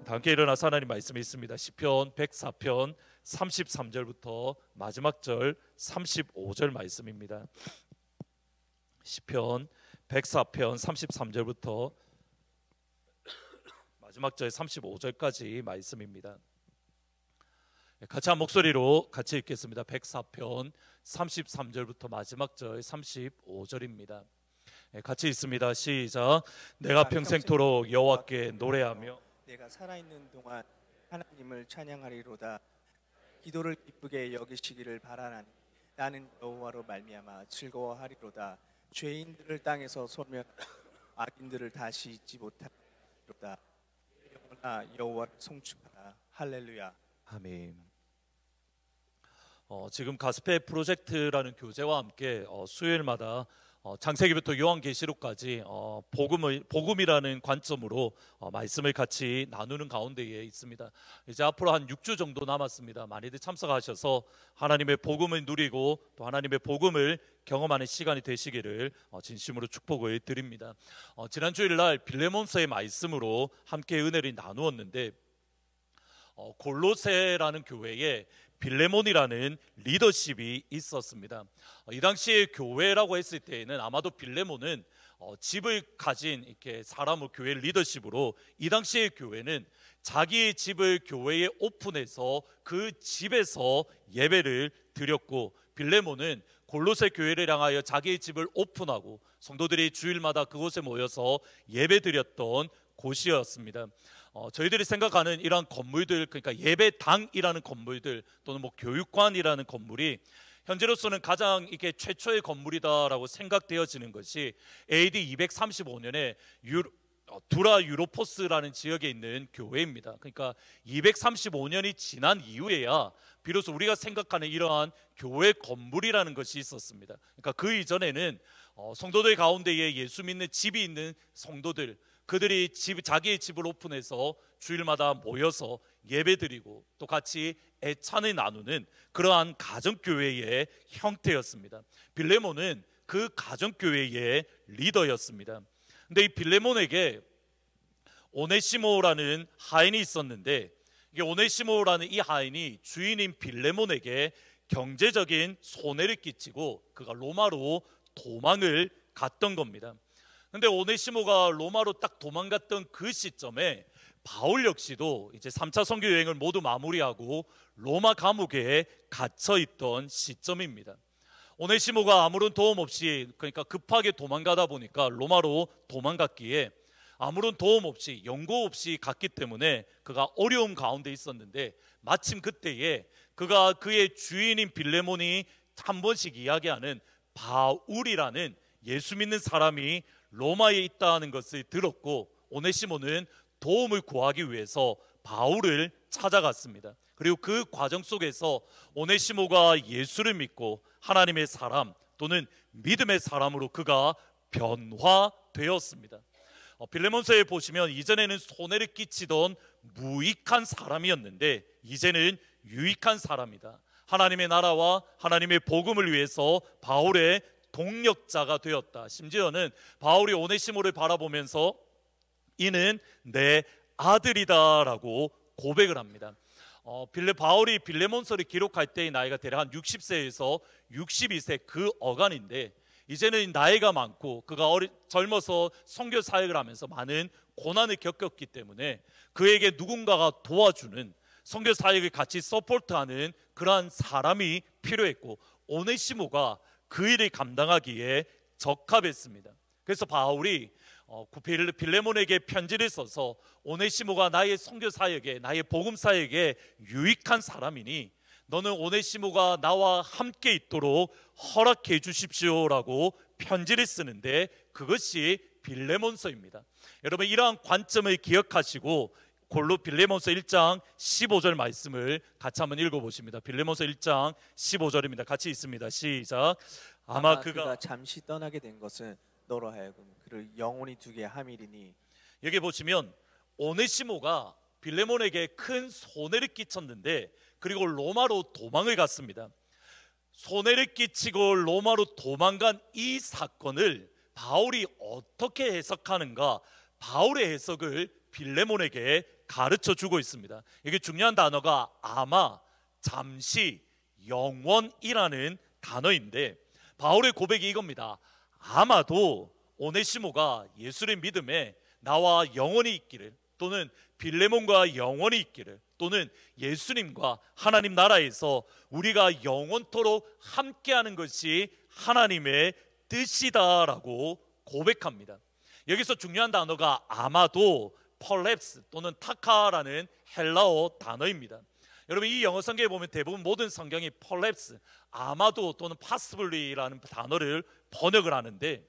다 함께 일어나서 하나님 말씀이 있습니다. 시편 104편 33절부터 마지막 절 35절 말씀입니다. 시편 104편 33절부터 마지막 절 35절까지 말씀입니다. 같이 한 목소리로 같이 읽겠습니다. 104편 33절부터 마지막 절 35절입니다. 같이 읽습니다. 시작. 내가 평생토록 여호와께 노래하며 내가 살아있는 동안 하나님을 찬양하리로다. 기도를 기쁘게 여기시기를 바라나니 나는 여호와로 말미암아 즐거워하리로다. 죄인들을 땅에서 소멸 악인들을 다시 잊지 못하리로다. 영혼아 여호와를 송축하라. 할렐루야. 아멘. 지금 가스페 프로젝트라는 교재와 함께 수요일마다 창세기부터 요한계시록까지 복음이라는 관점으로 말씀을 같이 나누는 가운데에 있습니다. 이제 앞으로 한 6주 정도 남았습니다. 많이들 참석하셔서 하나님의 복음을 누리고 또 하나님의 복음을 경험하는 시간이 되시기를 진심으로 축복을 드립니다. 지난 주일날 빌레몬서의 말씀으로 함께 은혜를 나누었는데 골로새라는 교회에 빌레몬이라는 리더십이 있었습니다. 이 당시에 교회라고 했을 때에는 아마도 빌레몬은 집을 가진 이렇게 사람을 교회 리더십으로 이 당시의 교회는 자기의 집을 교회에 오픈해서 그 집에서 예배를 드렸고, 빌레몬은 골로새 교회를 향하여 자기의 집을 오픈하고 성도들이 주일마다 그곳에 모여서 예배 드렸던 곳이었습니다. 저희들이 생각하는 이러한 건물들, 그러니까 예배당이라는 건물들 또는 교육관이라는 건물이 현재로서는 가장 이게 최초의 건물이다라고 생각되어지는 것이 AD 235년에 두라 유로포스라는 지역에 있는 교회입니다. 그러니까 235년이 지난 이후에야 비로소 우리가 생각하는 이러한 교회 건물이라는 것이 있었습니다. 그러니까 그 이전에는 성도들 가운데에 예수 믿는 집이 있는 성도들, 그들이 자기의 집을 오픈해서 주일마다 모여서 예배드리고 또 같이 애찬을 나누는 그러한 가정교회의 형태였습니다. 빌레몬은 그 가정교회의 리더였습니다. 근데 이 빌레몬에게 오네시모라는 하인이 있었는데, 이게 오네시모라는 이 하인이 주인인 빌레몬에게 경제적인 손해를 끼치고 그가 로마로 도망을 갔던 겁니다. 근데 오네시모가 로마로 딱 도망갔던 그 시점에 바울 역시도 이제 3차 선교 여행을 모두 마무리하고 로마 감옥에 갇혀 있던 시점입니다. 오네시모가 아무런 도움 없이, 그러니까 급하게 도망가다 보니까 로마로 도망갔기에 아무런 도움 없이 연고 없이 갔기 때문에 그가 어려움 가운데 있었는데, 마침 그때에 그가 그의 주인인 빌레몬이 한 번씩 이야기하는 바울이라는 예수 믿는 사람이 로마에 있다는 것을 들었고, 오네시모는 도움을 구하기 위해서 바울을 찾아갔습니다. 그리고 그 과정 속에서 오네시모가 예수를 믿고 하나님의 사람 또는 믿음의 사람으로 그가 변화되었습니다. 빌레몬서에 보시면 이전에는 손해를 끼치던 무익한 사람이었는데 이제는 유익한 사람이다. 하나님의 나라와 하나님의 복음을 위해서 바울의 동력자가 되었다. 심지어는 바울이 오네시모를 바라보면서 이는 내 아들이다라고 고백을 합니다. 바울이 빌레몬서를 기록할 때의 나이가 대략 한 60세에서 62세 그 어간인데, 이제는 나이가 많고 그가 젊어서 선교 사역을 하면서 많은 고난을 겪었기 때문에 그에게 누군가가 도와주는, 선교 사역을 같이 서포트하는 그러한 사람이 필요했고, 오네시모가 그 일을 감당하기에 적합했습니다. 그래서 바울이 빌레몬에게 편지를 써서 오네시모가 나의 선교 사역에, 나의 복음 사역에 유익한 사람이니 너는 오네시모가 나와 함께 있도록 허락해 주십시오라고 편지를 쓰는데, 그것이 빌레몬서입니다. 여러분, 이러한 관점을 기억하시고 빌레몬서 1장 15절 말씀을 같이 한번 읽어보십니다. 빌레몬서 1장 15절입니다. 같이 읽습니다. 시작. 아마 그가 잠시 떠나게 된 것은 너로 하여금 그를 영원히 두게 함이리니. 여기 보시면 오네시모가 빌레몬에게 큰 손해를 끼쳤는데, 그리고 로마로 도망을 갔습니다. 손해를 끼치고 로마로 도망간 이 사건을 바울이 어떻게 해석하는가, 바울의 해석을 빌레몬에게 가르쳐 주고 있습니다. 이게 중요한 단어가 아마, 잠시, 영원이라는 단어인데 바울의 고백이 이겁니다. 아마도 오네시모가 예수의 믿음에 나와 영원히 있기를, 또는 빌레몬과 영원히 있기를, 또는 예수님과 하나님 나라에서 우리가 영원토록 함께하는 것이 하나님의 뜻이다라고 고백합니다. 여기서 중요한 단어가 아마도, perhaps 또는 타카라는 헬라어 단어입니다. 여러분, 이 영어 성경에 보면 대부분 모든 성경이 perhaps, 아마도 또는 possibly라는 단어를 번역을 하는데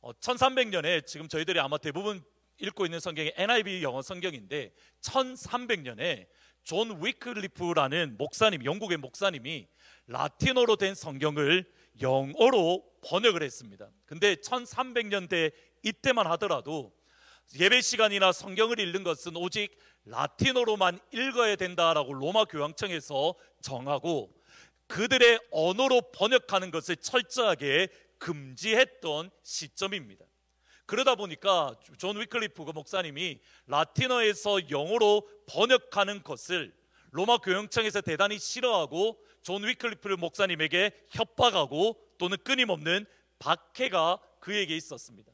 1300년에 지금 저희들이 아마 대부분 읽고 있는 성경이 NIV 영어 성경인데 1300년에 존 위클리프라는 목사님, 영국의 목사님이 라틴어로 된 성경을 영어로 번역을 했습니다. 근데 1300년대 이때만 하더라도 예배 시간이나 성경을 읽는 것은 오직 라틴어로만 읽어야 된다라고 로마 교황청에서 정하고 그들의 언어로 번역하는 것을 철저하게 금지했던 시점입니다. 그러다 보니까 존 위클리프 목사님이 라틴어에서 영어로 번역하는 것을 로마 교황청에서 대단히 싫어하고 존 위클리프 목사님에게 협박하고 또는 끊임없는 박해가 그에게 있었습니다.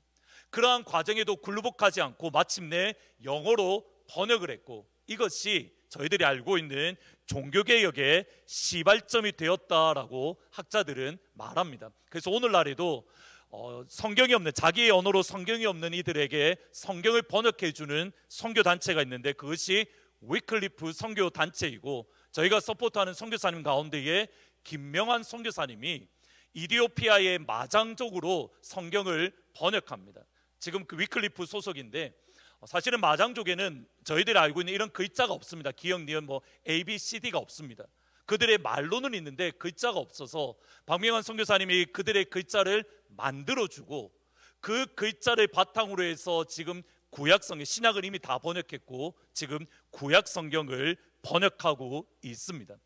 그러한 과정에도 굴복하지 않고 마침내 영어로 번역을 했고 이것이 저희들이 알고 있는 종교개혁의 시발점이 되었다라고 학자들은 말합니다. 그래서 오늘날에도 성경이 없는, 자기의 언어로 성경이 없는 이들에게 성경을 번역해 주는 선교단체가 있는데 그것이 위클리프 선교단체이고, 저희가 서포트하는 선교사님 가운데에 김명환 선교사님이 이디오피아의 마장족으로 성경을 번역합니다. 지금 그 위클리프 소속인데 사실은 마장족에는 저희들이 알고 있는 이런 글자가 없습니다. 기역, 니은, A, B, C, D가 없습니다. 그들의 말로는 있는데 글자가 없어서 박명환 선교사님이 그들의 글자를 만들어주고 그 글자를 바탕으로 해서 지금 구약성경, 신약을 이미 다 번역했고 지금 구약성경을 번역하고 있습니다.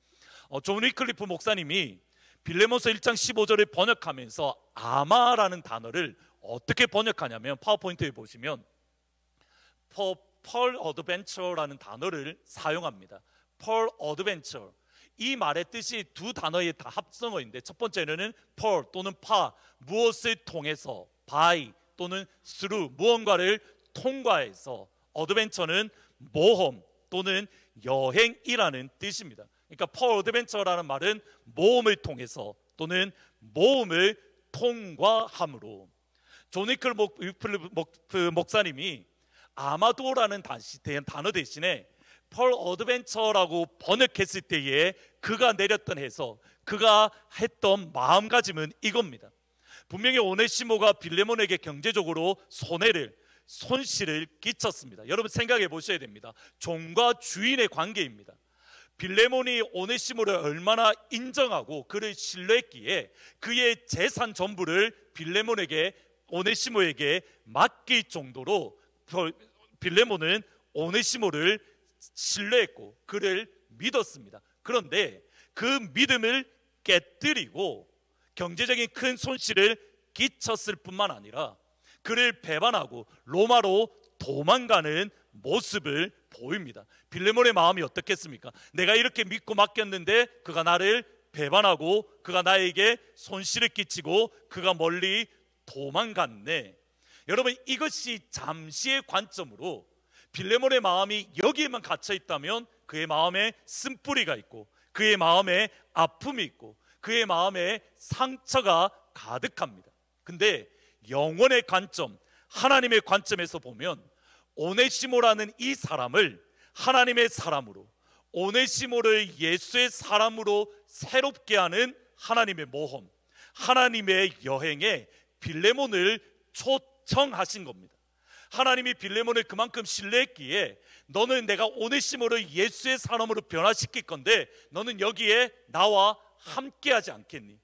존 위클리프 목사님이 빌레몬서 1장 15절을 번역하면서 아마라는 단어를 어떻게 번역하냐면 파워포인트에 보시면 Pearl Adventure라는 단어를 사용합니다. Pearl Adventure, 이 말의 뜻이 두 단어의 다 합성어인데 첫 번째는 Pearl 또는 파, 무엇을 통해서, by 또는 through, 무언가를 통과해서, Adventure는 모험 또는 여행이라는 뜻입니다. 그러니까 Pearl Adventure라는 말은 모험을 통해서 또는 모험을 통과함으로. 존 위클리프 목사님이 아마도라는 단어 대신에 Pearl Adventure라고 번역했을 때에 그가 내렸던 해석, 그가 했던 마음가짐은 이겁니다. 분명히 오네시모가 빌레몬에게 경제적으로 손실을 끼쳤습니다. 여러분 생각해 보셔야 됩니다. 종과 주인의 관계입니다. 빌레몬이 오네시모를 얼마나 인정하고 그를 신뢰했기에 그의 재산 전부를 오네시모에게 맡길 정도로 빌레몬은 오네시모를 신뢰했고 그를 믿었습니다. 그런데 그 믿음을 깨뜨리고 경제적인 큰 손실을 끼쳤을 뿐만 아니라 그를 배반하고 로마로 도망가는 모습을 보입니다. 빌레몬의 마음이 어떻겠습니까? 내가 이렇게 믿고 맡겼는데 그가 나를 배반하고 그가 나에게 손실을 끼치고 그가 멀리 도망갔네. 여러분, 이것이 잠시의 관점으로 빌레몬의 마음이 여기에만 갇혀 있다면 그의 마음에 쓴뿌리가 있고 그의 마음에 아픔이 있고 그의 마음에 상처가 가득합니다. 근데 영원의 관점, 하나님의 관점에서 보면 오네시모라는 이 사람을 하나님의 사람으로, 오네시모를 예수의 사람으로 새롭게 하는 하나님의 모험, 하나님의 여행에 빌레몬을 초청하신 겁니다. 하나님이 빌레몬을 그만큼 신뢰했기에 너는 내가 오네시모를 예수의 사람으로 변화시킬 건데 너는 여기에 나와 함께하지 않겠니?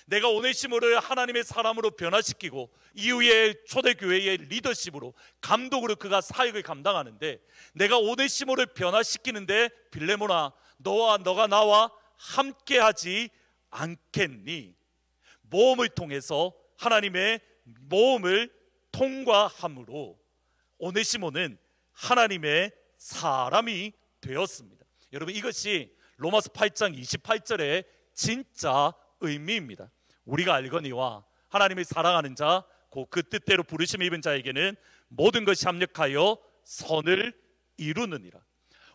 내가 오네시모를 하나님의 사람으로 변화시키고 이후에 초대교회의 리더십으로, 감독으로 그가 사역을 감당하는데 내가 오네시모를 변화시키는데 빌레몬아, 너가 나와 함께하지 않겠니? 모험을 통해서 하나님의 모험을 통과함으로 오네시모는 하나님의 사람이 되었습니다. 여러분, 이것이 로마서 8장 28절의 진짜 의미입니다. 우리가 알거니와 하나님을 사랑하는 자 곧 그 뜻대로 부르심 입은 자에게는 모든 것이 합력하여 선을 이루느니라.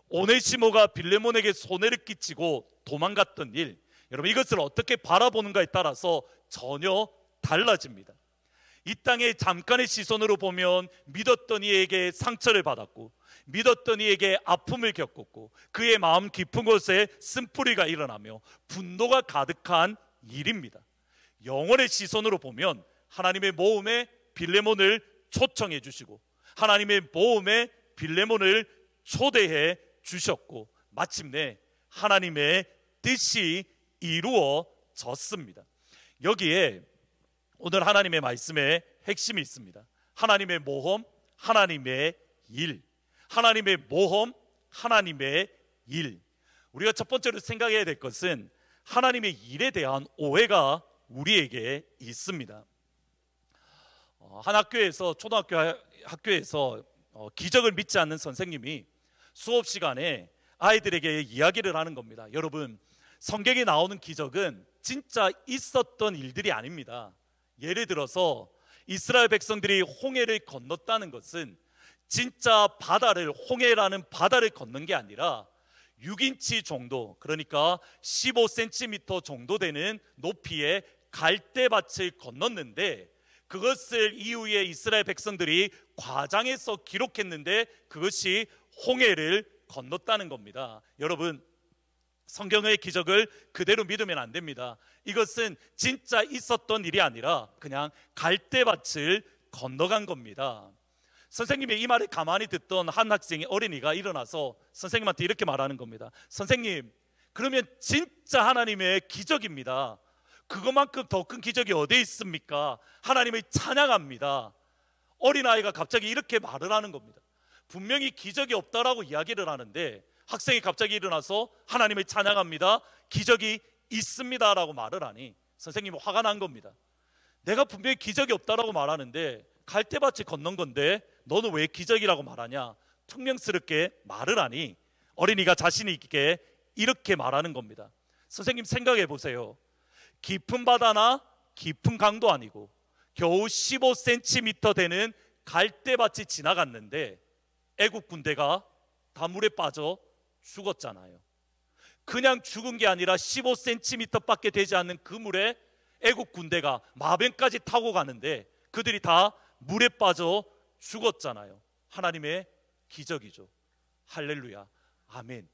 오네시모가 빌레몬에게 손해를 끼치고 도망갔던 일, 여러분 이것을 어떻게 바라보는가에 따라서 전혀 달라집니다. 이 땅의 잠깐의 시선으로 보면 믿었던 이에게 상처를 받았고 믿었던 이에게 아픔을 겪었고 그의 마음 깊은 곳에 쓴뿌리가 일어나며 분노가 가득한 일입니다. 영원의 시선으로 보면 하나님의 모험에 빌레몬을 초청해 주시고 하나님의 모험에 빌레몬을 초대해 주셨고 마침내 하나님의 뜻이 이루어졌습니다. 여기에 오늘 하나님의 말씀에 핵심이 있습니다. 하나님의 모험, 하나님의 일. 하나님의 모험, 하나님의 일. 우리가 첫 번째로 생각해야 될 것은 하나님의 일에 대한 오해가 우리에게 있습니다. 한 학교에서 초등학교 학교에서 기적을 믿지 않는 선생님이 수업 시간에 아이들에게 이야기를 하는 겁니다. 여러분, 성경에 나오는 기적은 진짜 있었던 일들이 아닙니다. 예를 들어서 이스라엘 백성들이 홍해를 건넜다는 것은 진짜 바다를, 홍해라는 바다를 건넌 게 아니라 6인치 정도, 그러니까 15cm 정도 되는 높이의 갈대밭을 건넜는데 그것을 이후에 이스라엘 백성들이 과장해서 기록했는데 그것이 홍해를 건넜다는 겁니다. 여러분, 성경의 기적을 그대로 믿으면 안 됩니다. 이것은 진짜 있었던 일이 아니라 그냥 갈대밭을 건너간 겁니다. 선생님의 이 말을 가만히 듣던 한 학생의 어린이가 일어나서 선생님한테 이렇게 말하는 겁니다. 선생님, 그러면 진짜 하나님의 기적입니다. 그것만큼 더 큰 기적이 어디에 있습니까? 하나님을 찬양합니다. 어린아이가 갑자기 이렇게 말을 하는 겁니다. 분명히 기적이 없다라고 이야기를 하는데 학생이 갑자기 일어나서 하나님을 찬양합니다, 기적이 있습니다라고 말을 하니 선생님은 화가 난 겁니다. 내가 분명히 기적이 없다라고 말하는데 갈대밭을 건넌 건데 너는 왜 기적이라고 말하냐? 퉁명스럽게 말을 하니 어린이가 자신 있게 이렇게 말하는 겁니다. 선생님, 생각해 보세요. 깊은 바다나 깊은 강도 아니고 겨우 15cm 되는 갈대밭이 지나갔는데 애국 군대가 다 물에 빠져 죽었잖아요. 그냥 죽은 게 아니라 15cm 밖에 되지 않는 그 물에 애국 군대가 마병까지 타고 가는데 그들이 다 물에 빠져 죽었잖아요. 하나님의 기적이죠. 할렐루야, 아멘.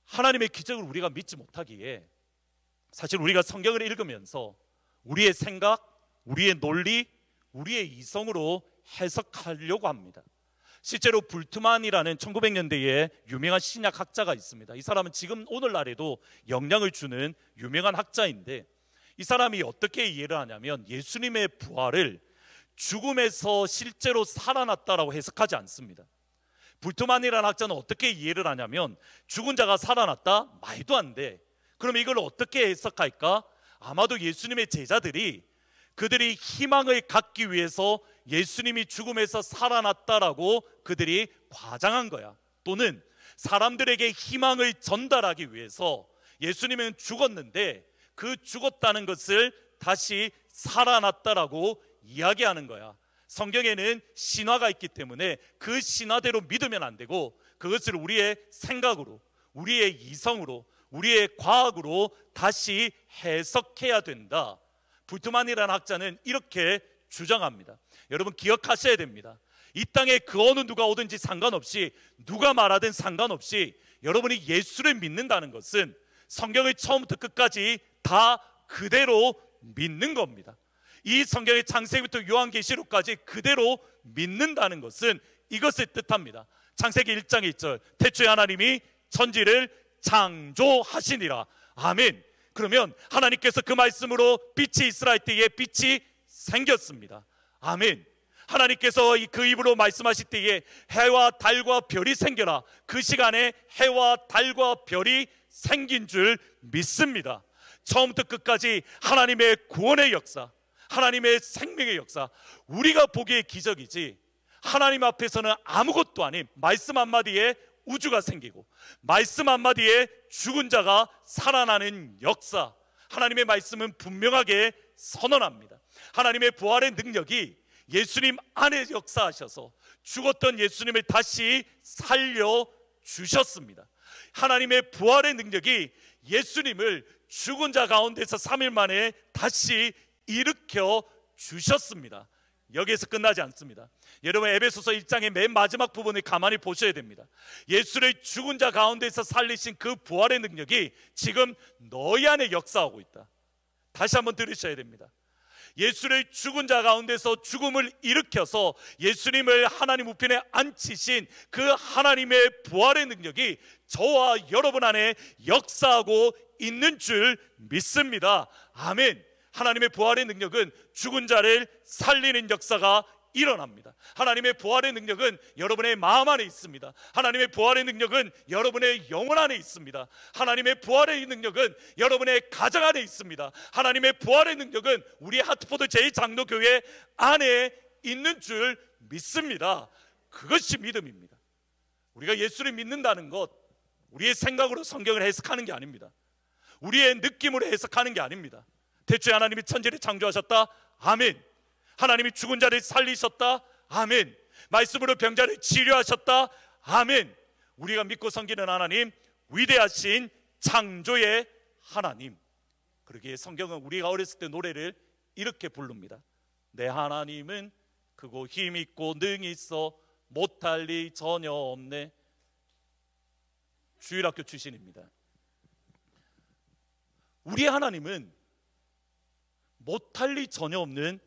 하나님의 기적을 우리가 믿지 못하기에 사실 우리가 성경을 읽으면서 우리의 생각, 우리의 논리, 우리의 이성으로 해석하려고 합니다. 실제로 불트만이라는 1900년대에 유명한 신약 학자가 있습니다. 이 사람은 지금 오늘날에도 영향을 주는 유명한 학자인데 이 사람이 어떻게 이해를 하냐면 예수님의 부활을 죽음에서 실제로 살아났다라고 해석하지 않습니다. 불트만이라는 학자는 어떻게 이해를 하냐면 죽은 자가 살아났다? 말도 안 돼. 그럼 이걸 어떻게 해석할까? 아마도 예수님의 제자들이 그들이 희망을 갖기 위해서 예수님이 죽음에서 살아났다라고 그들이 과장한 거야. 또는 사람들에게 희망을 전달하기 위해서 예수님은 죽었는데 그 죽었다는 것을 다시 살아났다라고 이야기하는 거야. 성경에는 신화가 있기 때문에 그 신화대로 믿으면 안 되고 그것을 우리의 생각으로, 우리의 이성으로, 우리의 과학으로 다시 해석해야 된다. 불트만이라는 학자는 이렇게 주장합니다. 여러분, 기억하셔야 됩니다. 이 땅에 그 어느 누가 오든지 상관없이, 누가 말하든 상관없이 여러분이 예수를 믿는다는 것은 성경을 처음부터 끝까지 다 그대로 믿는 겁니다. 이 성경의 창세기부터 요한계시록까지 그대로 믿는다는 것은 이것을 뜻합니다. 창세기 1장 1절, 태초에 하나님이 천지를 창조하시니라. 아멘. 그러면 하나님께서 그 말씀으로 빛이 있으라 했기에 빛이 생겼습니다. 아멘. 하나님께서 그 입으로 말씀하실 때에 해와 달과 별이 생겨라. 그 시간에 해와 달과 별이 생긴 줄 믿습니다. 처음부터 끝까지 하나님의 구원의 역사, 하나님의 생명의 역사, 우리가 보기에 기적이지 하나님 앞에서는 아무것도 아닌 말씀 한마디에 우주가 생기고, 말씀 한마디에 죽은 자가 살아나는 역사, 하나님의 말씀은 분명하게 선언합니다. 하나님의 부활의 능력이 예수님 안에 역사하셔서 죽었던 예수님을 다시 살려주셨습니다. 하나님의 부활의 능력이 예수님을 죽은 자 가운데서 3일 만에 다시 일으켜 주셨습니다. 여기에서 끝나지 않습니다. 여러분, 에베소서 1장의 맨 마지막 부분을 가만히 보셔야 됩니다. 예수를 죽은 자 가운데서 살리신 그 부활의 능력이 지금 너희 안에 역사하고 있다. 다시 한번 들으셔야 됩니다. 예수를 죽은 자 가운데서 죽음을 일으켜서 예수님을 하나님 우편에 앉히신 그 하나님의 부활의 능력이 저와 여러분 안에 역사하고 있는 줄 믿습니다. 아멘. 하나님의 부활의 능력은 죽은 자를 살리는 역사가 일어납니다. 하나님의 부활의 능력은 여러분의 마음 안에 있습니다. 하나님의 부활의 능력은 여러분의 영혼 안에 있습니다. 하나님의 부활의 능력은 여러분의 가정 안에 있습니다. 하나님의 부활의 능력은 우리 하트포드 제2장로교회 안에 있는 줄 믿습니다. 그것이 믿음입니다. 우리가 예수를 믿는다는 것, 우리의 생각으로 성경을 해석하는 게 아닙니다. 우리의 느낌으로 해석하는 게 아닙니다. 대초에 하나님이 천지를 창조하셨다. 아멘. 하나님이 죽은 자를 살리셨다. 아멘. 말씀으로 병자를 치료하셨다. 아멘. 우리가 믿고 섬기는 하나님, 위대하신 창조의 하나님. 그러기에 성경은 우리가 어렸을 때 노래를 이렇게 부릅니다. 내 하나님은 크고 힘있고 능히 있어 못할 리 전혀 없네. 주일학교 출신입니다. 우리 하나님은 못할 리 전혀 없는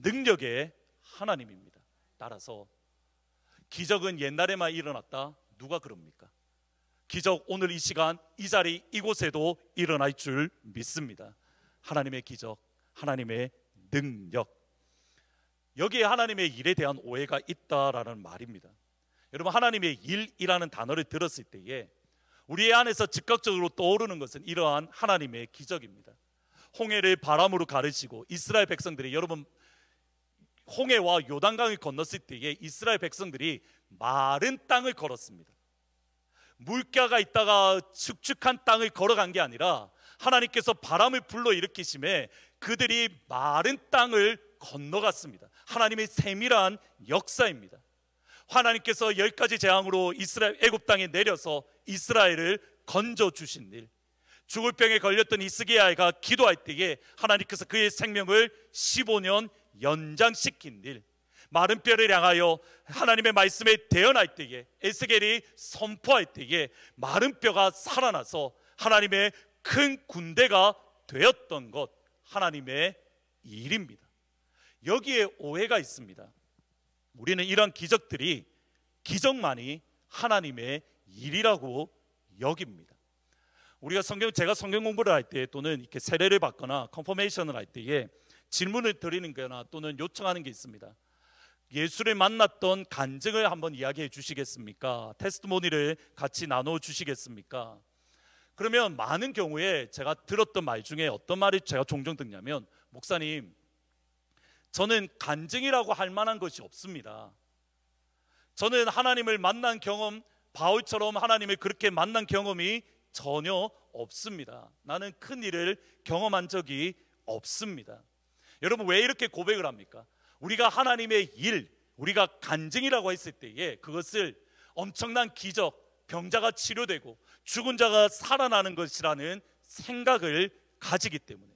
능력의 하나님입니다. 따라서 기적은 옛날에만 일어났다. 누가 그럽니까? 기적 오늘 이 시간 이 자리 이곳에도 일어날 줄 믿습니다. 하나님의 기적, 하나님의 능력. 여기에 하나님의 일에 대한 오해가 있다라는 말입니다. 여러분, 하나님의 일이라는 단어를 들었을 때에 우리 안에서 즉각적으로 떠오르는 것은 이러한 하나님의 기적입니다. 홍해를 바람으로 가르시고 이스라엘 백성들이, 여러분, 홍해와 요단강을 건넜을 때에 이스라엘 백성들이 마른 땅을 걸었습니다. 물가가 있다가 축축한 땅을 걸어간 게 아니라 하나님께서 바람을 불러일으키심에 그들이 마른 땅을 건너갔습니다. 하나님의 세밀한 역사입니다. 하나님께서 10가지 재앙으로 이스라엘 애굽 땅에 내려서 이스라엘을 건져주신 일, 죽을 병에 걸렸던 히스기야가 기도할 때에 하나님께서 그의 생명을 15년 연장시킨 일, 마른 뼈를 향하여 하나님의 말씀에 대언할 때에 에스겔이 선포할 때에 마른 뼈가 살아나서 하나님의 큰 군대가 되었던 것, 하나님의 일입니다. 여기에 오해가 있습니다. 우리는 이런 기적들이, 기적만이 하나님의 일이라고 여깁니다. 우리가 제가 성경 공부를 할 때 또는 이렇게 세례를 받거나 컨퍼메이션을 할 때에 질문을 드리는 거나 또는 요청하는 게 있습니다. 예수를 만났던 간증을 한번 이야기해 주시겠습니까? 테스트모니를 같이 나눠 주시겠습니까? 그러면 많은 경우에 제가 들었던 말 중에 어떤 말이 제가 종종 듣냐면, 목사님, 저는 간증이라고 할 만한 것이 없습니다. 저는 하나님을 만난 경험, 바울처럼 하나님을 그렇게 만난 경험이 전혀 없습니다. 나는 큰 일을 경험한 적이 없습니다. 여러분, 왜 이렇게 고백을 합니까? 우리가 하나님의 일, 우리가 간증이라고 했을 때에 그것을 엄청난 기적, 병자가 치료되고 죽은 자가 살아나는 것이라는 생각을 가지기 때문에.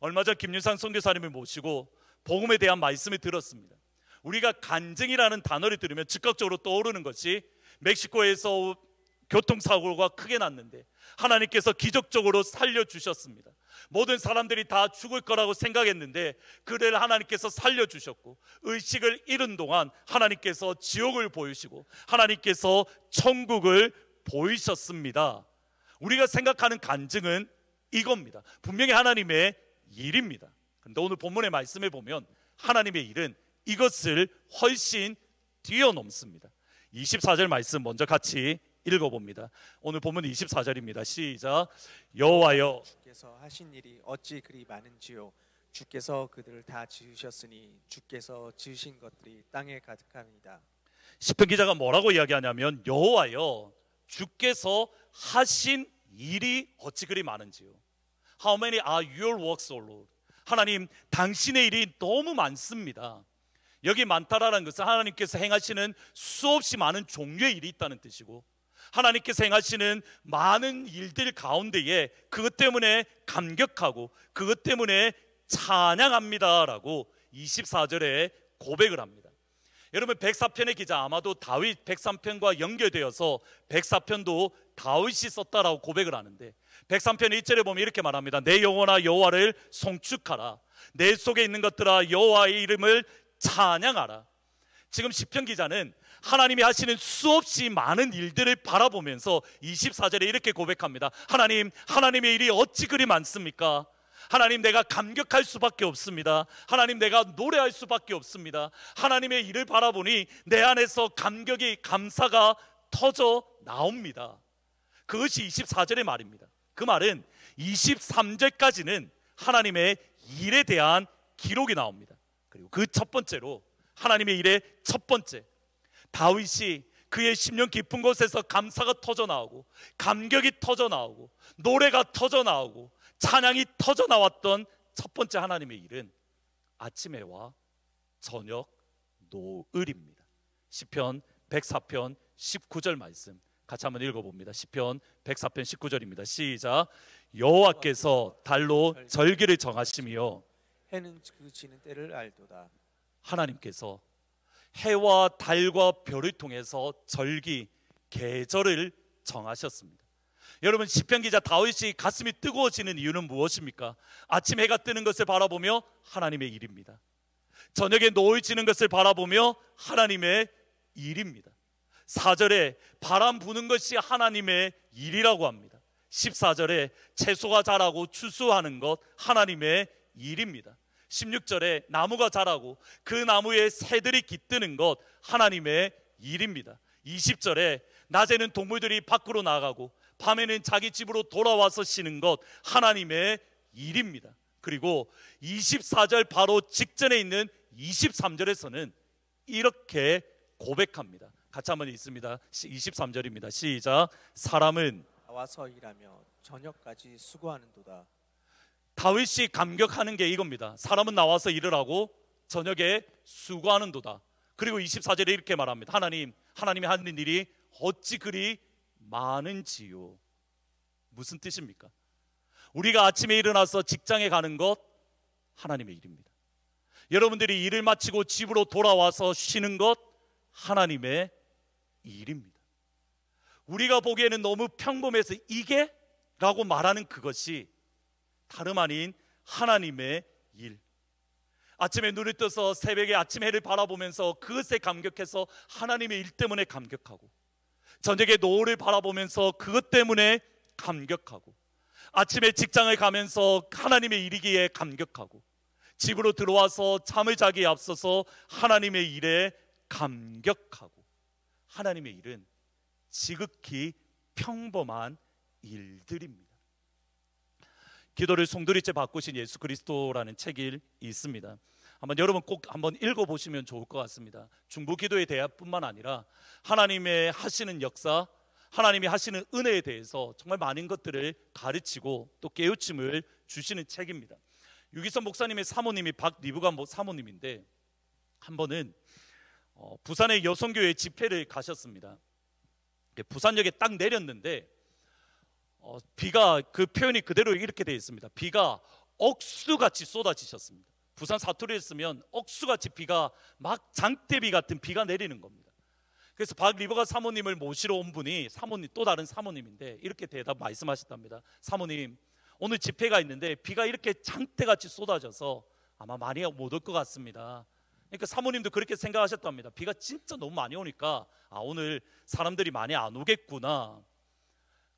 얼마 전 김윤상 선교사님을 모시고 복음에 대한 말씀을 들었습니다. 우리가 간증이라는 단어를 들으면 즉각적으로 떠오르는 것이 멕시코에서 교통사고가 크게 났는데 하나님께서 기적적으로 살려주셨습니다. 모든 사람들이 다 죽을 거라고 생각했는데 그를 하나님께서 살려주셨고, 의식을 잃은 동안 하나님께서 지옥을 보이시고 하나님께서 천국을 보이셨습니다. 우리가 생각하는 간증은 이겁니다. 분명히 하나님의 일입니다. 그런데 오늘 본문의 말씀에 보면 하나님의 일은 이것을 훨씬 뛰어넘습니다. 24절 말씀 먼저 같이 읽어봅니다. 오늘 본문 24절입니다. 시작. 여호와여, 주께서 하신 일이 어찌 그리 많은지요. 주께서 그들을 다 지으셨으니 주께서 지으신 것들이 땅에 가득합니다. 시편 기자가 뭐라고 이야기하냐면 여호와여 주께서 하신 일이 어찌 그리 많은지요. How many are your works, O Lord? 하나님 당신의 일이 너무 많습니다. 여기 많다라는 것은 하나님께서 행하시는 수없이 많은 종류의 일이 있다는 뜻이고, 하나님께서 행하시는 많은 일들 가운데에 그것 때문에 감격하고 그것 때문에 찬양합니다라고 24절에 고백을 합니다. 여러분 104편의 기자 아마도 다윗 103편과 연결되어서 104편도 다윗이 썼다라고 고백을 하는데, 103편 1절에 보면 이렇게 말합니다. 내 영혼아 여호와를 송축하라. 내 속에 있는 것들아 여호와의 이름을 찬양하라. 지금 시편 기자는 하나님이 하시는 수없이 많은 일들을 바라보면서 24절에 이렇게 고백합니다. 하나님, 하나님의 일이 어찌 그리 많습니까? 하나님, 내가 감격할 수밖에 없습니다. 하나님, 내가 노래할 수밖에 없습니다. 하나님의 일을 바라보니 내 안에서 감격이, 감사가 터져 나옵니다. 그것이 24절의 말입니다. 그 말은 23절까지는 하나님의 일에 대한 기록이 나옵니다. 그리고 그 첫 번째로 하나님의 일의 첫 번째, 다윗이 그의 심령 깊은 곳에서 감사가 터져 나오고 감격이 터져 나오고 노래가 터져 나오고 찬양이 터져 나왔던 첫 번째 하나님의 일은 아침 해와 저녁 노을입니다. 시편 104편 19절 말씀 같이 한번 읽어봅니다. 시편 104편 19절입니다. 시작. 여호와께서 달로 절기를 정하시며 해는 그 지는 때를 알도다. 하나님께서 해와 달과 별을 통해서 절기, 계절을 정하셨습니다. 여러분 시편 기자 다윗이 가슴이 뜨거워지는 이유는 무엇입니까? 아침 해가 뜨는 것을 바라보며 하나님의 일입니다. 저녁에 노을 지는 것을 바라보며 하나님의 일입니다. 4절에 바람 부는 것이 하나님의 일이라고 합니다. 14절에 채소가 자라고 추수하는 것 하나님의 일입니다. 16절에 나무가 자라고 그 나무에 새들이 깃드는 것 하나님의 일입니다. 20절에 낮에는 동물들이 밖으로 나가고 밤에는 자기 집으로 돌아와서 쉬는 것 하나님의 일입니다. 그리고 24절 바로 직전에 있는 23절에서는 이렇게 고백합니다. 같이 한번 읽습니다. 23절입니다. 시작. 사람은 나와서 일하며 저녁까지 수고하는도다. 다윗이 감격하는 게 이겁니다. 사람은 나와서 일을 하고 저녁에 수고하는도다. 그리고 24절에 이렇게 말합니다. 하나님이 하는 일이 어찌 그리 많은지요. 무슨 뜻입니까? 우리가 아침에 일어나서 직장에 가는 것 하나님의 일입니다. 여러분들이 일을 마치고 집으로 돌아와서 쉬는 것 하나님의 일입니다. 우리가 보기에는 너무 평범해서 이게? 라고 말하는 그것이 다름 아닌 하나님의 일. 아침에 눈을 떠서 새벽에 아침 해를 바라보면서 그것에 감격해서 하나님의 일 때문에 감격하고, 저녁에 노을을 바라보면서 그것 때문에 감격하고, 아침에 직장을 가면서 하나님의 일이기에 감격하고, 집으로 들어와서 잠을 자기에 앞서서 하나님의 일에 감격하고. 하나님의 일은 지극히 평범한 일들입니다. 기도를 송두리째 바꾸신 예수 그리스도라는 책이 있습니다. 한번 여러분 꼭 한번 읽어보시면 좋을 것 같습니다. 중보 기도의 대화뿐만 아니라 하나님의 하시는 역사, 하나님이 하시는 은혜에 대해서 정말 많은 것들을 가르치고 또 깨우침을 주시는 책입니다. 유기선 목사님의 사모님이 박리브가 사모님인데, 한 번은 부산의 여성교회 집회를 가셨습니다. 부산역에 딱 내렸는데 비가, 그 표현이 그대로 이렇게 되어 있습니다. 비가 억수같이 쏟아지셨습니다. 부산 사투리를 쓰면 억수같이 비가 막 장대비 같은 비가 내리는 겁니다. 그래서 박리버가 사모님을 모시러 온 분이 사모님, 또 다른 사모님인데 이렇게 말씀하셨답니다. 사모님, 오늘 집회가 있는데 비가 이렇게 장대같이 쏟아져서 아마 많이 못 올 것 같습니다. 그러니까 사모님도 그렇게 생각하셨답니다. 비가 진짜 너무 많이 오니까 오늘 사람들이 많이 안 오겠구나.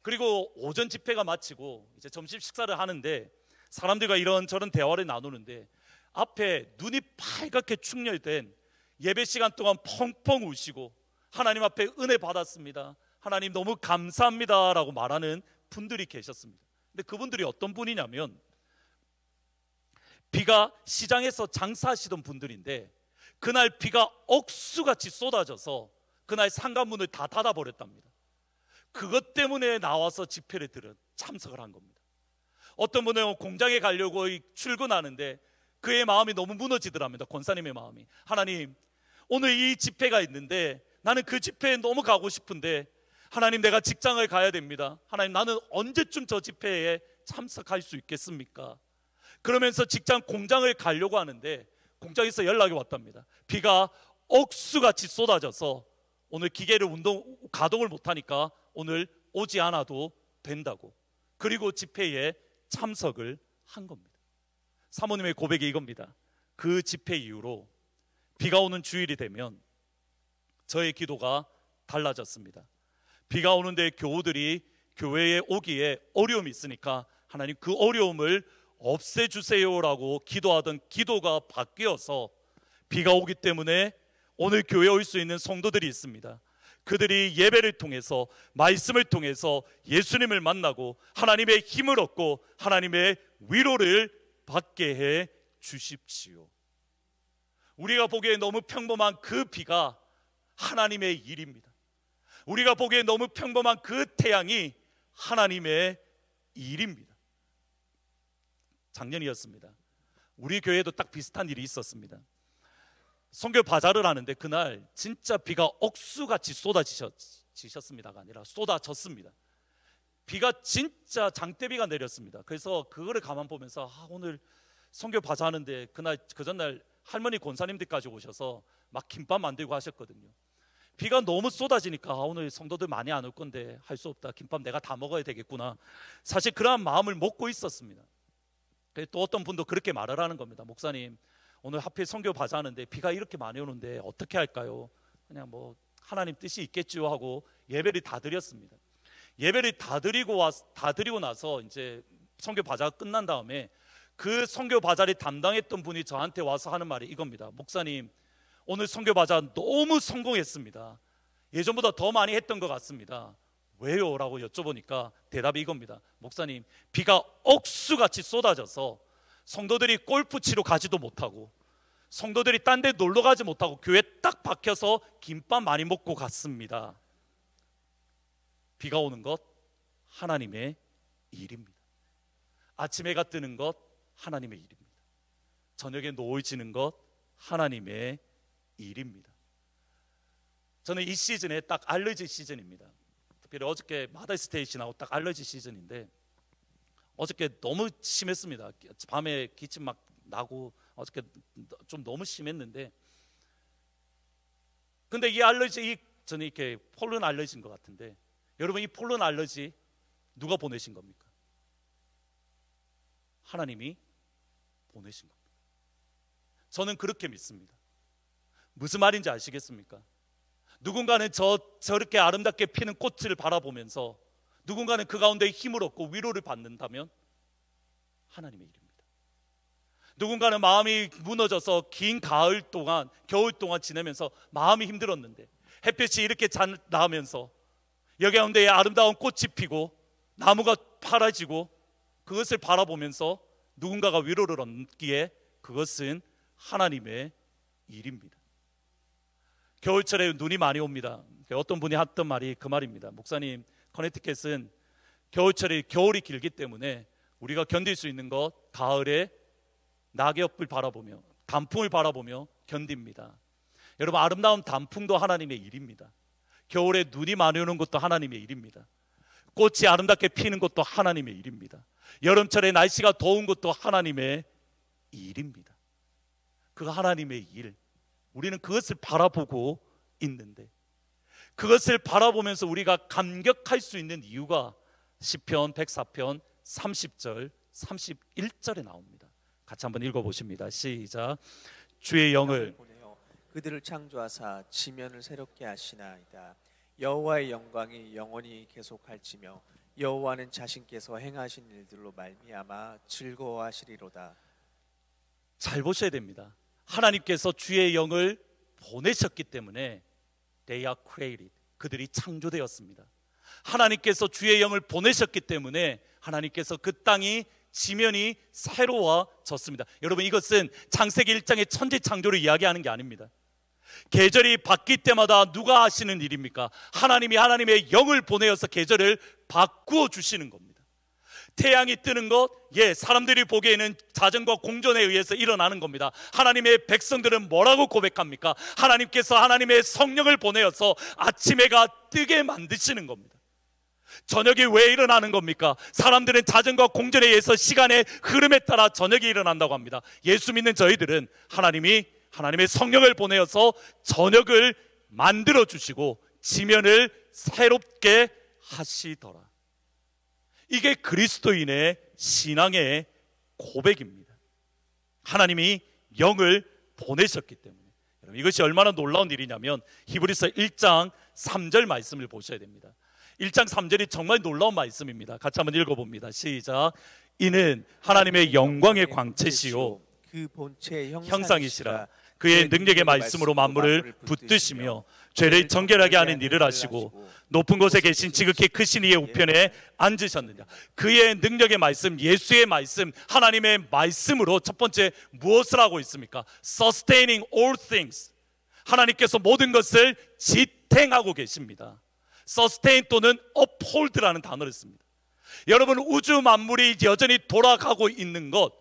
그리고 오전 집회가 마치고 이제 점심 식사를 하는데 사람들과 이런저런 대화를 나누는데 앞에 눈이 빨갛게 충혈된 예배 시간 동안 펑펑 우시고 하나님 앞에 은혜 받았습니다, 하나님 너무 감사합니다 라고 말하는 분들이 계셨습니다. 근데 그분들이 어떤 분이냐면 비가 시장에서 장사하시던 분들인데 그날 비가 억수같이 쏟아져서 그날 상가문을 다 닫아버렸답니다. 그것 때문에 나와서 집회를 참석을 한 겁니다. 어떤 분은 공장에 가려고 출근하는데 그의 마음이 너무 무너지더랍니다. 권사님의 마음이. 하나님, 오늘 이 집회가 있는데 나는 그 집회에 너무 가고 싶은데 하나님, 내가 직장을 가야 됩니다. 하나님, 나는 언제쯤 저 집회에 참석할 수 있겠습니까? 그러면서 공장을 가려고 하는데 공장에서 연락이 왔답니다. 비가 억수같이 쏟아져서 오늘 기계를 가동을 못하니까 오늘 오지 않아도 된다고. 그리고 집회에 참석을 한 겁니다. 사모님의 고백이 이겁니다. 그 집회 이후로 비가 오는 주일이 되면 저의 기도가 달라졌습니다. 비가 오는데 교우들이 교회에 오기에 어려움이 있으니까 하나님, 그 어려움을 없애주세요라고 기도하던 기도가 바뀌어서 비가 오기 때문에 오늘 교회에 올 수 있는 성도들이 있습니다. 그들이 예배를 통해서, 말씀을 통해서 예수님을 만나고 하나님의 힘을 얻고 하나님의 위로를 받게 해 주십시오. 우리가 보기에 너무 평범한 그 비가 하나님의 일입니다. 우리가 보기에 너무 평범한 그 태양이 하나님의 일입니다. 작년이었습니다. 우리 교회에도 딱 비슷한 일이 있었습니다. 선교 바자를 하는데 그날 진짜 비가 억수같이 쏟아지셨습니다가 아니라 쏟아졌습니다. 비가 진짜 장대비가 내렸습니다. 그래서 그거를 가만 보면서 오늘 선교 바자 하는데 그 전날 할머니 권사님들까지 오셔서 막 김밥 만들고 하셨거든요. 비가 너무 쏟아지니까 오늘 성도들 많이 안 올 건데 할 수 없다. 김밥 내가 다 먹어야 되겠구나. 사실 그러한 마음을 먹고 있었습니다. 또 어떤 분도 그렇게 말을 하는 겁니다. 목사님, 오늘 하필 선교 바자 하는데 비가 이렇게 많이 오는데 어떻게 할까요? 그냥 뭐 하나님 뜻이 있겠죠 하고 예배를 다 드렸습니다. 예배를 다 드리고 나서 이제 선교 바자가 끝난 다음에 그 선교 바자를 담당했던 분이 저한테 와서 하는 말이 이겁니다. 목사님, 오늘 선교 바자 너무 성공했습니다. 예전보다 더 많이 했던 것 같습니다. 왜요? 라고 여쭤보니까 대답이 이겁니다. 목사님, 비가 억수같이 쏟아져서 성도들이 골프 치러 가지도 못하고 성도들이 딴 데 놀러 가지 못하고 교회에 딱 박혀서 김밥 많이 먹고 갔습니다. 비가 오는 것 하나님의 일입니다. 아침 해가 뜨는 것 하나님의 일입니다. 저녁에 노을 지는 것 하나님의 일입니다. 저는 이 시즌에 딱 알러지 시즌입니다. 특별히 어저께 마더스데이 지나고 딱 알러지 시즌인데 어저께 너무 심했습니다. 밤에 기침 막 나고 어저께 좀 너무 심했는데, 근데 이 알러지, 저는 이렇게 폴른 알러지인 것 같은데, 여러분 이 폴른 알러지 누가 보내신 겁니까? 하나님이 보내신 겁니다. 저는 그렇게 믿습니다. 무슨 말인지 아시겠습니까? 누군가는 저렇게 아름답게 피는 꽃을 바라보면서 누군가는 그 가운데 힘을 얻고 위로를 받는다면 하나님의 일입니다. 누군가는 마음이 무너져서 긴 겨울 동안 지내면서 마음이 힘들었는데 햇빛이 이렇게 나면서 여기 가운데 아름다운 꽃이 피고 나무가 파라지고 그것을 바라보면서 누군가가 위로를 얻기에 그것은 하나님의 일입니다. 겨울철에 눈이 많이 옵니다. 어떤 분이 했던 말이 그 말입니다. 목사님, 커네티켓은 겨울이 길기 때문에 우리가 견딜 수 있는 것 가을에 낙엽을 바라보며 단풍을 바라보며 견딥니다. 여러분, 아름다운 단풍도 하나님의 일입니다. 겨울에 눈이 많이 오는 것도 하나님의 일입니다. 꽃이 아름답게 피는 것도 하나님의 일입니다. 여름철에 날씨가 더운 것도 하나님의 일입니다. 그 하나님의 일, 우리는 그것을 바라보고 있는데 그것을 바라보면서 우리가 감격할 수 있는 이유가 시편 104편 30절 31절에 나옵니다. 같이 한번 읽어보십니다. 시작. 주의 영을 보내어 그들을 창조하사 지면을 새롭게 하시나이다. 여호와의 영광이 영원히 계속할지며 여호와는 자신께서 행하신 일들로 말미암아 즐거워하시리로다. 잘 보셔야 됩니다. 하나님께서 주의 영을 보내셨기 때문에 they are created. 그들이 창조되었습니다. 하나님께서 주의 영을 보내셨기 때문에 하나님께서 그 땅이 지면이 새로워졌습니다. 여러분, 이것은 창세기 1장의 천지 창조를 이야기하는 게 아닙니다. 계절이 바뀔 때마다 누가 하시는 일입니까? 하나님이 하나님의 영을 보내어서 계절을 바꾸어 주시는 겁니다. 태양이 뜨는 것, 사람들이 보기에는 자전과 공전에 의해서 일어나는 겁니다. 하나님의 백성들은 뭐라고 고백합니까? 하나님께서 하나님의 성령을 보내어서 아침해가 뜨게 만드시는 겁니다. 저녁이 왜 일어나는 겁니까? 사람들은 자전과 공전에 의해서 시간의 흐름에 따라 저녁이 일어난다고 합니다. 예수 믿는 저희들은 하나님이 하나님의 성령을 보내어서 저녁을 만들어 주시고 지면을 새롭게 하시더라. 이게 그리스도인의 신앙의 고백입니다. 하나님이 영을 보내셨기 때문에. 여러분, 이것이 얼마나 놀라운 일이냐면 히브리서 1장 3절 말씀을 보셔야 됩니다. 1장 3절이 정말 놀라운 말씀입니다. 같이 한번 읽어봅니다. 시작. 이는 하나님의 영광의 광채시요 그 본체의 형상이시라. 그의 능력의 말씀으로 만물을 붙드시며 죄를 정결하게 하는 일을 하시고 높은 곳에 계신 지극히 크신 이의 우편에 앉으셨느냐. 그의 능력의 말씀, 예수의 말씀, 하나님의 말씀으로 첫 번째 무엇을 하고 있습니까? Sustaining all things. 하나님께서 모든 것을 지탱하고 계십니다. Sustain 또는 uphold라는 단어를 씁니다. 여러분, 우주 만물이 여전히 돌아가고 있는 것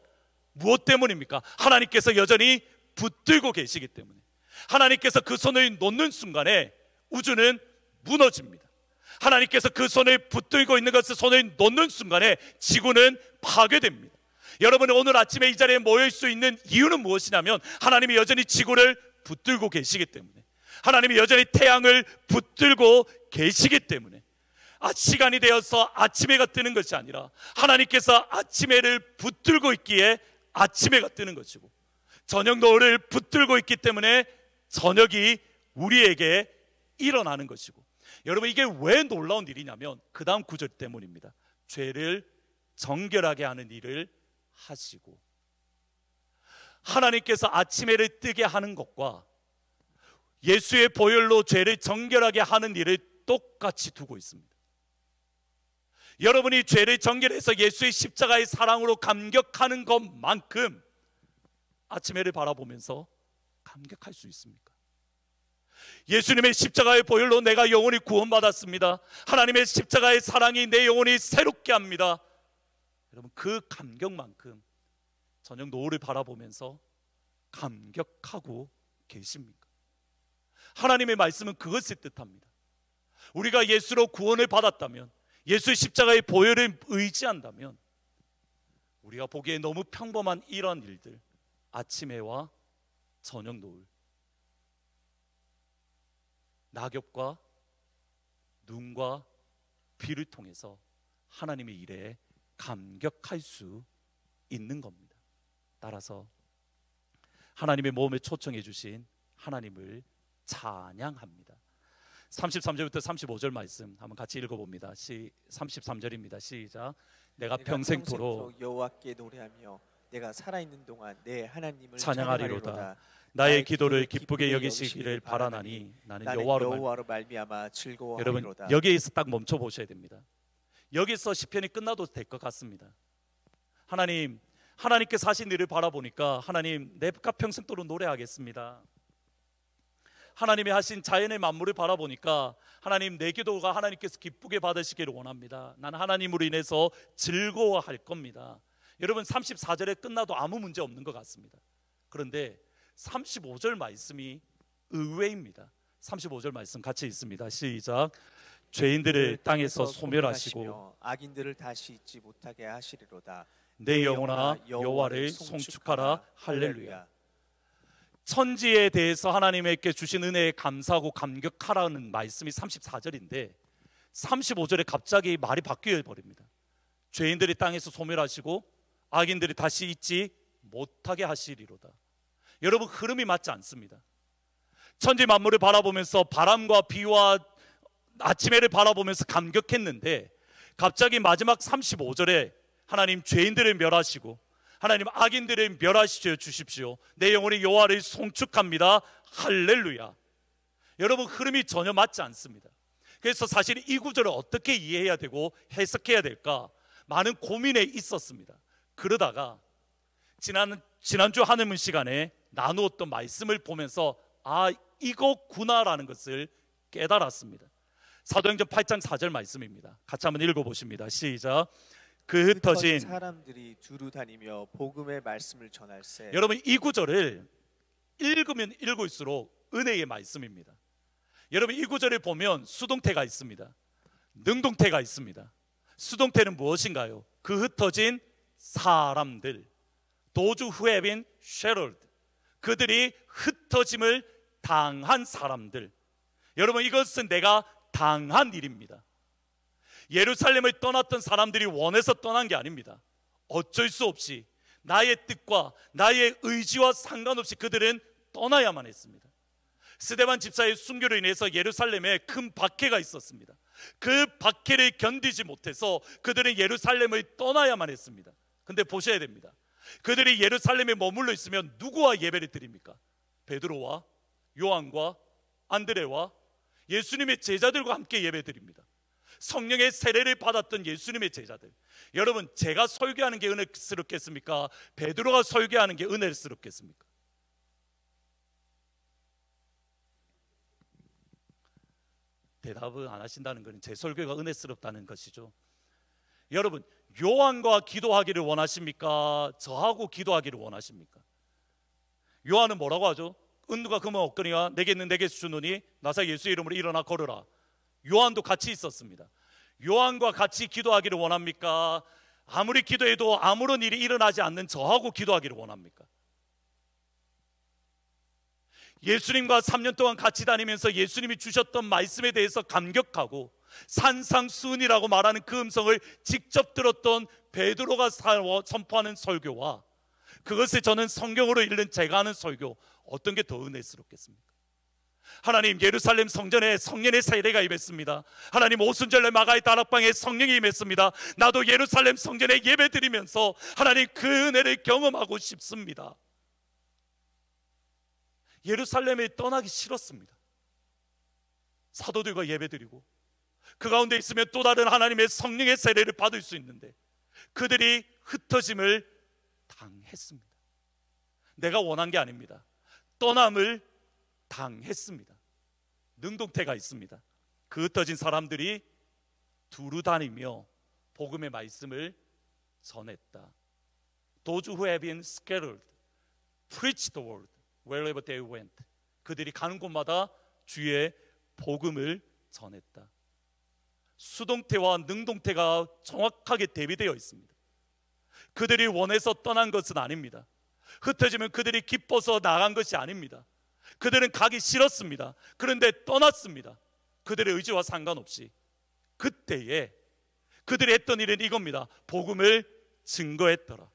무엇 때문입니까? 하나님께서 여전히 붙들고 계시기 때문에. 하나님께서 그 손을 놓는 순간에 우주는 무너집니다. 하나님께서 그 손을 붙들고 있는 것을 손을 놓는 순간에 지구는 파괴됩니다. 여러분, 오늘 아침에 이 자리에 모일 수 있는 이유는 무엇이냐면 하나님이 여전히 지구를 붙들고 계시기 때문에, 하나님이 여전히 태양을 붙들고 계시기 때문에, 시간이 되어서 아침해가 뜨는 것이 아니라 하나님께서 아침해를 붙들고 있기에 아침해가 뜨는 것이고, 저녁 노을을 붙들고 있기 때문에 저녁이 우리에게 일어나는 것이고. 여러분, 이게 왜 놀라운 일이냐면 그 다음 구절 때문입니다. 죄를 정결하게 하는 일을 하시고. 하나님께서 아침해를 뜨게 하는 것과 예수의 보혈로 죄를 정결하게 하는 일을 똑같이 두고 있습니다. 여러분이 죄를 정결해서 예수의 십자가의 사랑으로 감격하는 것만큼 아침해를 바라보면서 감격할 수 있습니까? 예수님의 십자가의 보혈로 내가 영원히 구원받았습니다. 하나님의 십자가의 사랑이 내 영혼이 새롭게 합니다. 여러분, 그 감격만큼 저녁 노을을 바라보면서 감격하고 계십니까? 하나님의 말씀은 그것을 뜻합니다. 우리가 예수로 구원을 받았다면, 예수의 십자가의 보혈을 의지한다면, 우리가 보기에 너무 평범한 이런 일들, 아침해와 저녁 노을, 낙엽과 눈과 비를 통해서 하나님의 일에 감격할 수 있는 겁니다. 따라서 하나님의 모험에 초청해 주신 하나님을 찬양합니다. 33절부터 35절 말씀 한번 같이 읽어봅니다. 33절입니다. 시작. 내가 평생토록 여호와께 노래하며 내가 살아있는 동안 내 하나님을 찬양하리로다. 나의 기도를 기쁘게 여기시기를 바라나니 나는 여호와로 말미암아 즐거워하리로다. 여러분, 여기에서 딱 멈춰 보셔야 됩니다. 여기서 시편이 끝나도 될 것 같습니다. 하나님께서 하신 일을 바라보니까 하나님, 내가 평생토록 노래하겠습니다. 하나님이 하신 자연의 만물을 바라보니까 하나님, 내 기도가 하나님께서 기쁘게 받으시기를 원합니다. 나는 하나님으로 인해서 즐거워할 겁니다. 여러분, 34절에 끝나도 아무 문제 없는 것 같습니다. 그런데 35절 말씀이 의외입니다. 35절 말씀 같이 읽습니다. 시작. 죄인들을 땅에서 소멸하시고 악인들을 다시 잊지 못하게 하시리로다. 내 영혼아 여호와를 송축하라. 할렐루야. 천지에 대해서 하나님께 주신 은혜에 감사하고 감격하라는 말씀이 34절인데 35절에 갑자기 말이 바뀌어 버립니다. 죄인들이 땅에서 소멸하시고 악인들이 다시 잊지 못하게 하시리로다. 여러분, 흐름이 맞지 않습니다. 천지 만물을 바라보면서 바람과 비와 아침해를 바라보면서 감격했는데 갑자기 마지막 35절에 하나님, 죄인들을 멸하시고 하나님, 악인들을 멸하시어 주십시오. 내 영혼이 여호와를 송축합니다. 할렐루야. 여러분, 흐름이 전혀 맞지 않습니다. 그래서 사실 이 구절을 어떻게 이해해야 되고 해석해야 될까 많은 고민에 있었습니다. 그러다가 지난주 하늘문 시간에 나누었던 말씀을 보면서 이거구나라는 것을 깨달았습니다. 사도행전 8장 4절 말씀입니다. 같이 한번 읽어보십니다. 시작. 그 흩어진 사람들이 두루 다니며 복음의 말씀을 전할세. 여러분, 이 구절을 읽으면 읽을수록 은혜의 말씀입니다. 여러분, 이 구절을 보면 수동태가 있습니다. 능동태가 있습니다. 수동태는 무엇인가요? 그 흩어진 사람들, those who have been shattered, 그들이 흩어짐을 당한 사람들. 여러분, 이것은 내가 당한 일입니다. 예루살렘을 떠났던 사람들이 원해서 떠난 게 아닙니다. 어쩔 수 없이 나의 뜻과 나의 의지와 상관없이 그들은 떠나야만 했습니다. 스데반 집사의 순교로 인해서 예루살렘에 큰 박해가 있었습니다. 그 박해를 견디지 못해서 그들은 예루살렘을 떠나야만 했습니다. 근데 보셔야 됩니다. 그들이 예루살렘에 머물러 있으면 누구와 예배를 드립니까? 베드로와 요한과 안드레와 예수님의 제자들과 함께 예배 드립니다. 성령의 세례를 받았던 예수님의 제자들. 여러분, 제가 설교하는 게 은혜스럽겠습니까? 베드로가 설교하는 게 은혜스럽겠습니까? 대답을 안 하신다는 것은 제 설교가 은혜스럽다는 것이죠. 여러분, 요한과 기도하기를 원하십니까? 저하고 기도하기를 원하십니까? 요한은 뭐라고 하죠? 은두가 금은 없거니와 내게 있는 내게 주노니 나사 예수의 이름으로 일어나 걸으라. 요한도 같이 있었습니다. 요한과 같이 기도하기를 원합니까? 아무리 기도해도 아무런 일이 일어나지 않는 저하고 기도하기를 원합니까? 예수님과 3년 동안 같이 다니면서 예수님이 주셨던 말씀에 대해서 감격하고 산상수훈이라고 말하는 그 음성을 직접 들었던 베드로가 선포하는 설교와 그것을 저는 성경으로 읽는 제가 하는 설교, 어떤 게 더 은혜스럽겠습니까? 하나님, 예루살렘 성전에 성령의 세례가 임했습니다. 하나님, 오순절날 마가의 다락방에 성령이 임했습니다. 나도 예루살렘 성전에 예배 드리면서 하나님 그 은혜를 경험하고 싶습니다. 예루살렘에 떠나기 싫었습니다. 사도들과 예배 드리고 그 가운데 있으면 또 다른 하나님의 성령의 세례를 받을 수 있는데 그들이 흩어짐을 당했습니다. 내가 원한 게 아닙니다. 떠남을 당했습니다. 능동태가 있습니다. 그 흩어진 사람들이 두루 다니며 복음의 말씀을 전했다. Those who have been scattered preached the word wherever they went. 그들이 가는 곳마다 주의 복음을 전했다. 수동태와 능동태가 정확하게 대비되어 있습니다. 그들이 원해서 떠난 것은 아닙니다. 흩어지면 그들이 기뻐서 나간 것이 아닙니다. 그들은 가기 싫었습니다. 그런데 떠났습니다. 그들의 의지와 상관없이. 그때에 그들이 했던 일은 이겁니다. 복음을 증거했더라.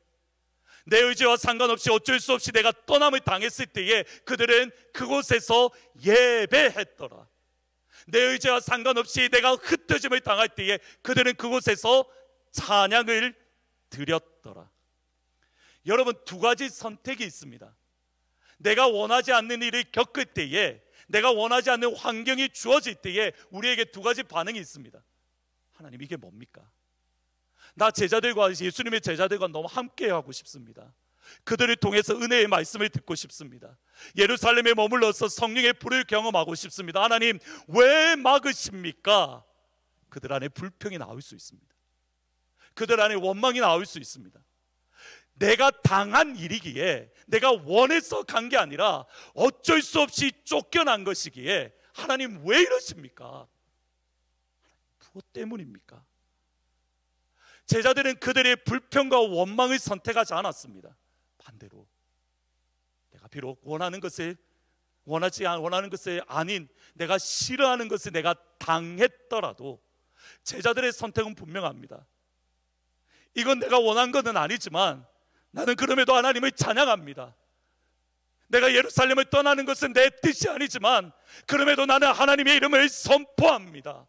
내 의지와 상관없이 어쩔 수 없이 내가 떠남을 당했을 때에 그들은 그곳에서 예배했더라. 내 의지와 상관없이 내가 흩어짐을 당할 때에 그들은 그곳에서 찬양을 드렸더라. 여러분, 두 가지 선택이 있습니다. 내가 원하지 않는 일을 겪을 때에, 내가 원하지 않는 환경이 주어질 때에 우리에게 두 가지 반응이 있습니다. 하나님, 이게 뭡니까? 나 제자들과 예수님의 제자들과 너무 함께하고 싶습니다. 그들을 통해서 은혜의 말씀을 듣고 싶습니다. 예루살렘에 머물러서 성령의 불을 경험하고 싶습니다. 하나님, 왜 막으십니까? 그들 안에 불평이 나올 수 있습니다. 그들 안에 원망이 나올 수 있습니다. 내가 당한 일이기에, 내가 원해서 간 게 아니라 어쩔 수 없이 쫓겨난 것이기에 하나님 왜 이러십니까? 무엇 때문입니까? 제자들은 그들의 불평과 원망을 선택하지 않았습니다. 반대로 내가 비록 원하는 것을 원하는 것을 아닌 내가 싫어하는 것을 내가 당했더라도 제자들의 선택은 분명합니다. 이건 내가 원한 것은 아니지만 나는 그럼에도 하나님을 찬양합니다. 내가 예루살렘을 떠나는 것은 내 뜻이 아니지만 그럼에도 나는 하나님의 이름을 선포합니다.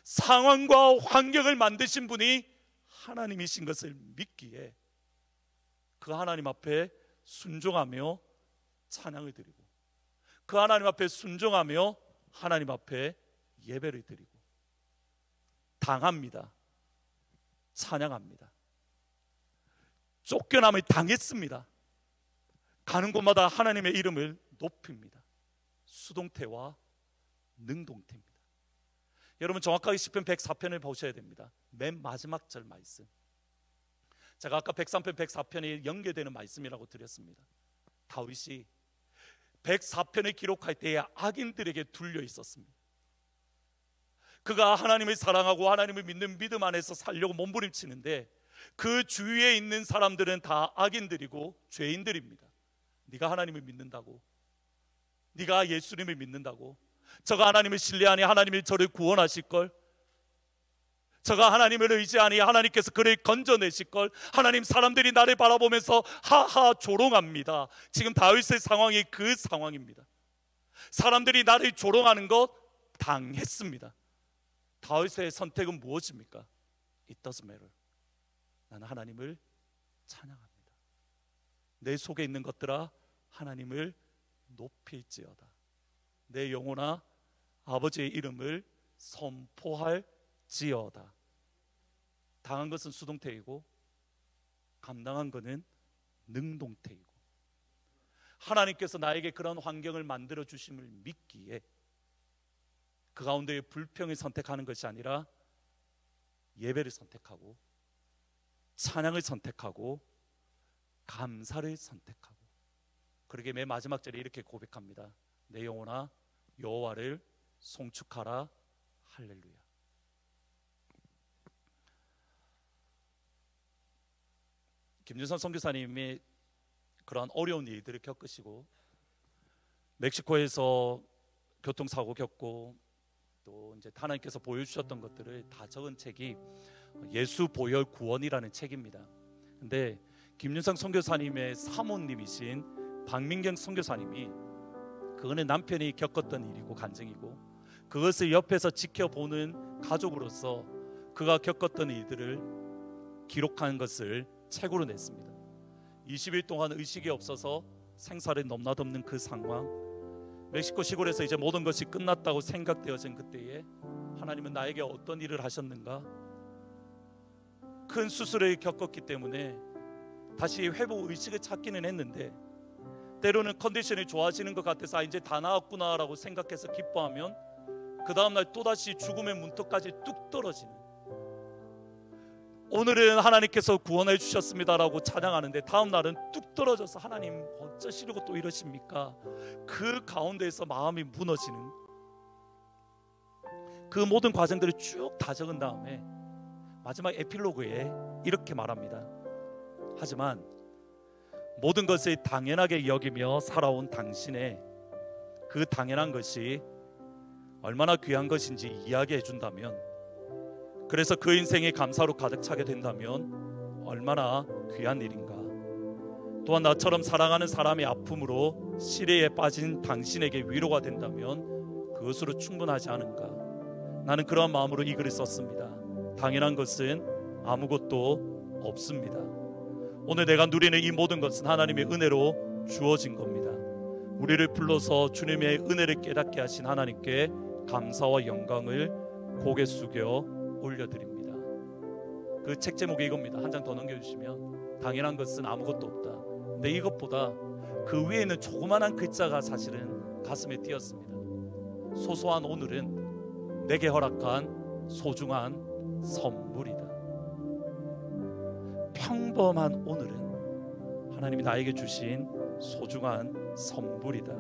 상황과 환경을 만드신 분이 하나님이신 것을 믿기에 그 하나님 앞에 순종하며 찬양을 드리고, 그 하나님 앞에 순종하며 하나님 앞에 예배를 드리고, 당합니다. 찬양합니다. 쫓겨남을 당했습니다. 가는 곳마다 하나님의 이름을 높입니다. 수동태와 능동태입니다. 여러분 정확하게 시편 104편을 보셔야 됩니다. 맨 마지막 절 말씀. 제가 아까 103편 104편이 연계되는 말씀이라고 드렸습니다. 다윗이 104편을 기록할 때에 악인들에게 둘려 있었습니다. 그가 하나님을 사랑하고 하나님을 믿는 믿음 안에서 살려고 몸부림치는데 그 주위에 있는 사람들은 다 악인들이고 죄인들입니다. 네가 하나님을 믿는다고, 네가 예수님을 믿는다고, 저가 하나님을 신뢰하니 하나님이 저를 구원하실걸, 저가 하나님을 의지하니 하나님께서 그를 건져내실걸, 하나님 사람들이 나를 바라보면서 하하 조롱합니다. 지금 다윗의 상황이 그 상황입니다. 사람들이 나를 조롱하는 것 당했습니다. 다윗의 선택은 무엇입니까? It doesn't matter. 나는 하나님을 찬양합니다. 내 속에 있는 것들아 하나님을 높일지어다. 내 영혼아 아버지의 이름을 선포할지어다. 당한 것은 수동태이고 감당한 것은 능동태이고, 하나님께서 나에게 그런 환경을 만들어 주심을 믿기에 그 가운데에 불평을 선택하는 것이 아니라 예배를 선택하고 찬양을 선택하고 감사를 선택하고, 그러게 맨 마지막 절에 이렇게 고백합니다. 내 영혼아 여호와를 송축하라. 할렐루야. 김준선 선교사님이 그러한 어려운 일들을 겪으시고 멕시코에서 교통사고 겪고 또 이제 하나님께서 보여주셨던 것들을 다 적은 책이 예수 보혈 구원이라는 책입니다. 근데 김윤상 선교사님의 사모님이신 박민경 선교사님이, 그거는 남편이 겪었던 일이고 간증이고 그것을 옆에서 지켜보는 가족으로서 그가 겪었던 일들을 기록한 것을 책으로 냈습니다. 20일 동안 의식이 없어서 생사를 넘나덮는 그 상황, 멕시코 시골에서 이제 모든 것이 끝났다고 생각되어진 그때에 하나님은 나에게 어떤 일을 하셨는가? 큰 수술을 겪었기 때문에 다시 회복 의식을 찾기는 했는데 때로는 컨디션이 좋아지는 것 같아서 이제 다 나았구나라고 생각해서 기뻐하면 그 다음날 또다시 죽음의 문턱까지 뚝 떨어지는, 오늘은 하나님께서 구원해 주셨습니다라고 찬양하는데 다음 날은 뚝 떨어져서 하나님 어쩌시려고 또 이러십니까? 그 가운데에서 마음이 무너지는 그 모든 과정들을 쭉 다 적은 다음에 마지막 에필로그에 이렇게 말합니다. 하지만 모든 것을 당연하게 여기며 살아온 당신의 그 당연한 것이 얼마나 귀한 것인지 이야기해 준다면, 그래서 그 인생이 감사로 가득 차게 된다면 얼마나 귀한 일인가. 또한 나처럼 사랑하는 사람의 아픔으로 시래에 빠진 당신에게 위로가 된다면 그것으로 충분하지 않은가. 나는 그러한 마음으로 이 글을 썼습니다. 당연한 것은 아무것도 없습니다. 오늘 내가 누리는 이 모든 것은 하나님의 은혜로 주어진 겁니다. 우리를 불러서 주님의 은혜를 깨닫게 하신 하나님께 감사와 영광을 고개 숙여 올려드립니다. 그 책 제목이 이겁니다. 한 장 더 넘겨주시면, 당연한 것은 아무것도 없다. 근데 이것보다 그 위에 있는 조그만한 글자가 사실은 가슴에 띄었습니다. 소소한 오늘은 내게 허락한 소중한 선물이다. 평범한 오늘은 하나님이 나에게 주신 소중한 선물이다.